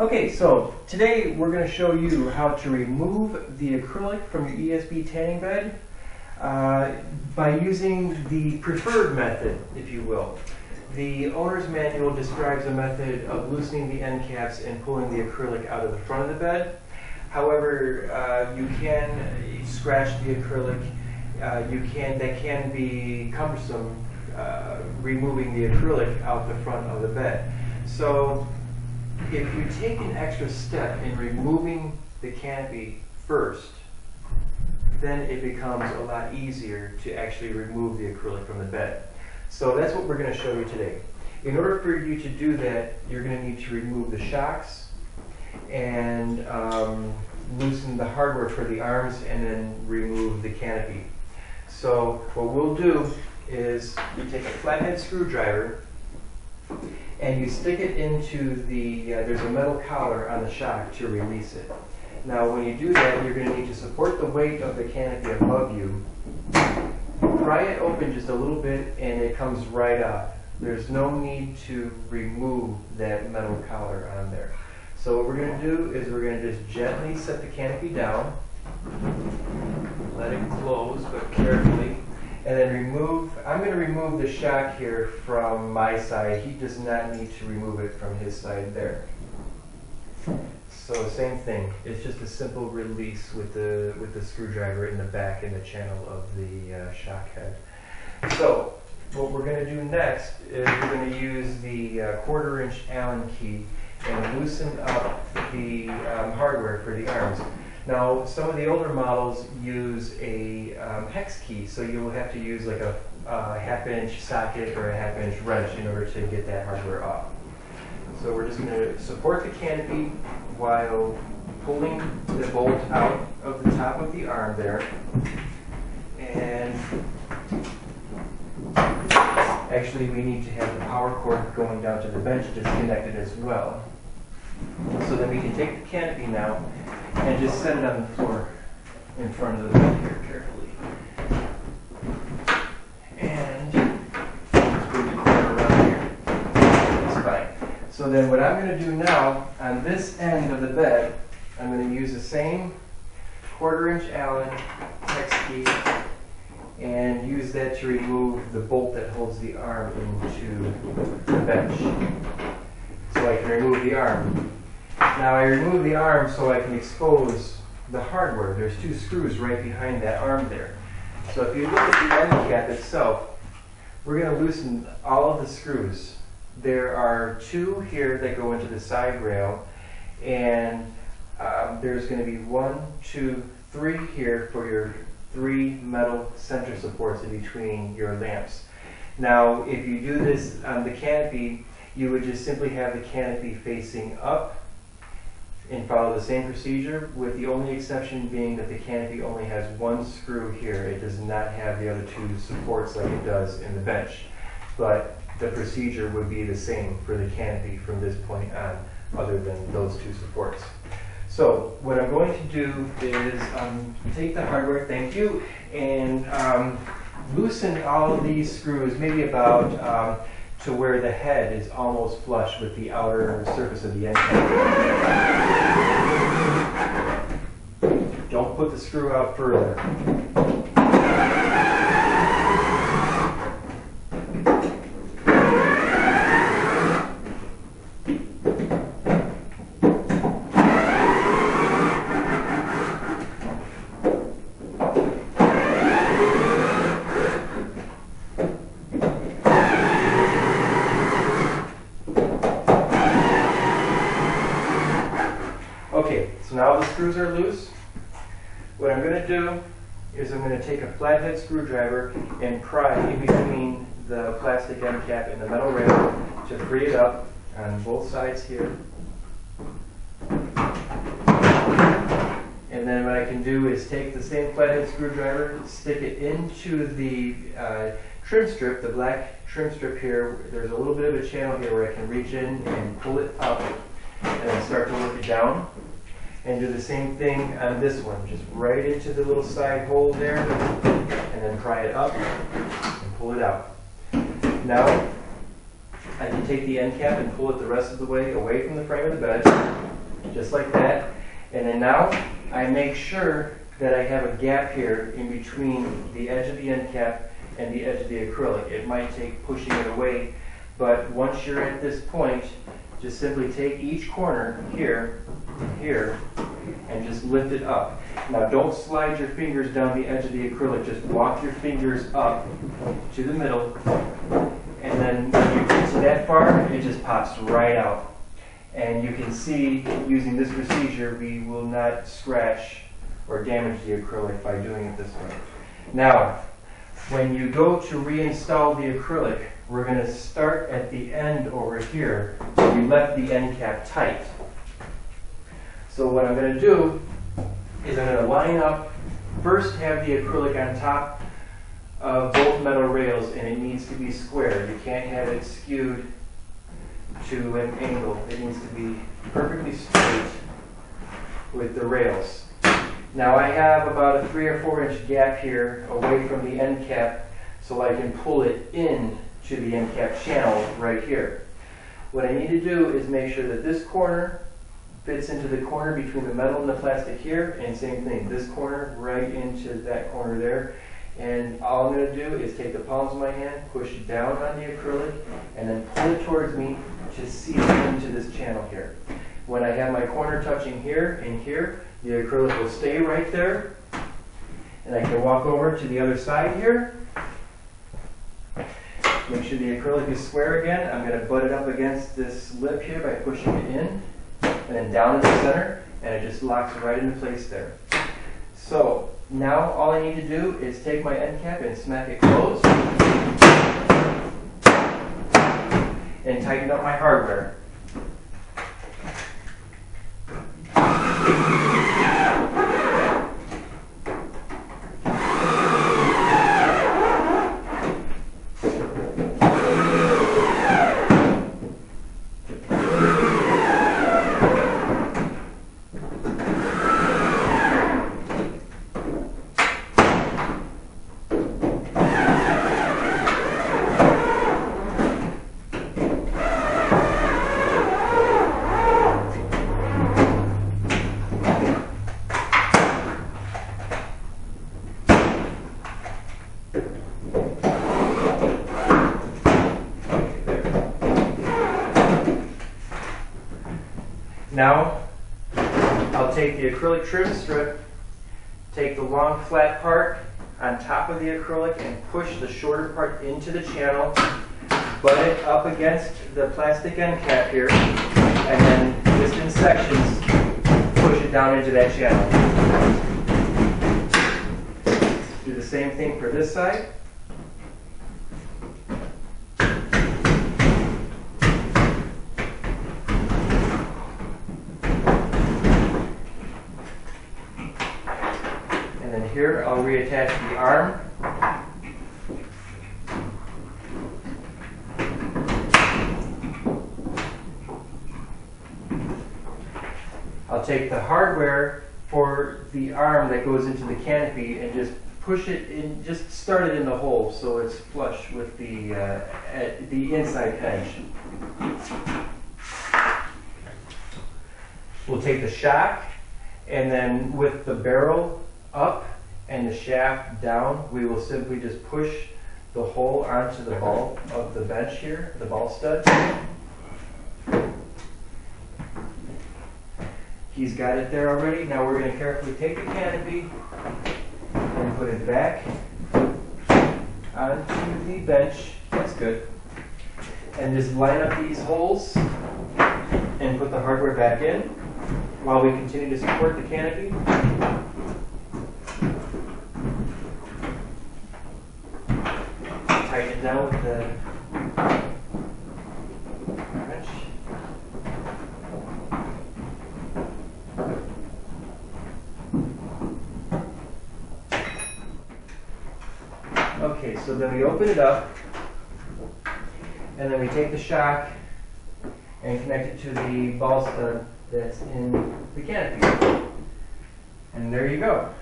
Okay, so today we're going to show you how to remove the acrylic from your ESB tanning bed by using the preferred method, if you will. The owner's manual describes a method of loosening the end caps and pulling the acrylic out of the front of the bed. However, you can scratch the acrylic. That can be cumbersome, removing the acrylic out the front of the bed. So if you take an extra step in removing the canopy first, then it becomes a lot easier to actually remove the acrylic from the bed. So that's what we're going to show you today. In order for you to do that, you're going to need to remove the shocks and loosen the hardware for the arms and then remove the canopy. So what we'll do is you take a flathead screwdriver and you stick it into the, there's a metal collar on the shock to release it. Now when you do that, you're going to need to support the weight of the canopy above you. Pry it open just a little bit and it comes right up. There's no need to remove that metal collar on there. So what we're going to do is we're going to just gently set the canopy down, let it close but carefully, and then I'm going to remove the shock here from my side. He does not need to remove it from his side there. So same thing, it's just a simple release with the screwdriver in the back in the channel of the shock head. So what we're going to do next is we're going to use the 1/4 inch Allen key and loosen up the hardware for the arms. Now some of the older models use a hex key, so you'll have to use like a 1/2 inch socket or a 1/2 inch wrench in order to get that hardware off. So we're just going to support the canopy while pulling the bolt out of the top of the arm there. And actually we need to have the power cord going down to the bench disconnected as well. So then we can take the canopy now and just set it on the floor in front of the bed here carefully. And just move the corner around here. That's fine. So then what I'm going to do now, on this end of the bed, I'm going to use the same 1/4 inch Allen hex key and use that to remove the bolt that holds the arm into the bench. So I can remove the arm. Now I remove the arm so I can expose the hardware. There's 2 screws right behind that arm there. So if you look at the end cap itself, we're going to loosen all of the screws. There are 2 here that go into the side rail, and there's going to be 1, 2, 3 here for your 3 metal center supports in between your lamps. Now if you do this on the canopy, you would just simply have the canopy facing up and follow the same procedure, with the only exception being that the canopy only has 1 screw here. It does not have the other 2 supports like it does in the bench. But the procedure would be the same for the canopy from this point on, other than those 2 supports. So what I'm going to do is take the hardware, thank you, and loosen all of these screws, maybe about to where the head is almost flush with the outer surface of the end cap. Don't put the screw out further. Okay, so now the screws are loose. What I'm going to do is I'm going to take a flathead screwdriver and pry in between the plastic end cap and the metal rail to free it up on both sides here. And then what I can do is take the same flathead screwdriver, stick it into the trim strip, the black trim strip here. There's a little bit of a channel here where I can reach in and pull it up and then start to work it down. And do the same thing on this one, just right into the little side hole there, and then pry it up and pull it out. Now I can take the end cap and pull it the rest of the way away from the frame of the bed. just like that. And then now I make sure that I have a gap here in between the edge of the end cap and the edge of the acrylic. It might take pushing it away, but once you're at this point, just simply take each corner here, here, and just lift it up. Now don't slide your fingers down the edge of the acrylic, just walk your fingers up to the middle, and then when you get to that far, it just pops right out. And you can see, using this procedure, we will not scratch or damage the acrylic by doing it this way. Now, when you go to reinstall the acrylic, we're going to start at the end over here where we left the end cap tight. So what I'm going to do is I'm going to line up, first have the acrylic on top of both metal rails, and it needs to be square. You can't have it skewed to an angle. It needs to be perfectly straight with the rails. Now I have about a 3 or 4 inch gap here away from the end cap, so I can pull it in to the end cap channel right here. What I need to do is make sure that this corner fits into the corner between the metal and the plastic here, and same thing, this corner right into that corner there. And all I'm going to do is take the palms of my hand, push down on the acrylic, and then pull it towards me to seal into this channel here. When I have my corner touching here and here, the acrylic will stay right there, and I can walk over to the other side here. Make sure the acrylic is square again. I'm going to butt it up against this lip here by pushing it in, and then down in the center, and it just locks right into place there. So now all I need to do is take my end cap and smack it closed, and tighten up my hardware. Now, I'll take the acrylic trim strip, take the long flat part on top of the acrylic and push the shorter part into the channel, butt it up against the plastic end cap here, and then just in sections, push it down into that channel. Do the same thing for this side. And then here I'll reattach the arm. I'll take the hardware for the arm that goes into the canopy and just push it in, just start it in the hole so it's flush with the inside edge. We'll take the shock, and then with the barrel up and the shaft down, we will simply just push the hole onto the ball of the bench here, the ball stud. He's got it there already. Now we're going to carefully take the canopy and put it back onto the bench. That's good. And just line up these holes and put the hardware back in while we continue to support the canopy. Tighten it down with the wrench. Okay, so then we open it up, and then we take the shock and connect it to the ball stud that's in the canopy. And there you go.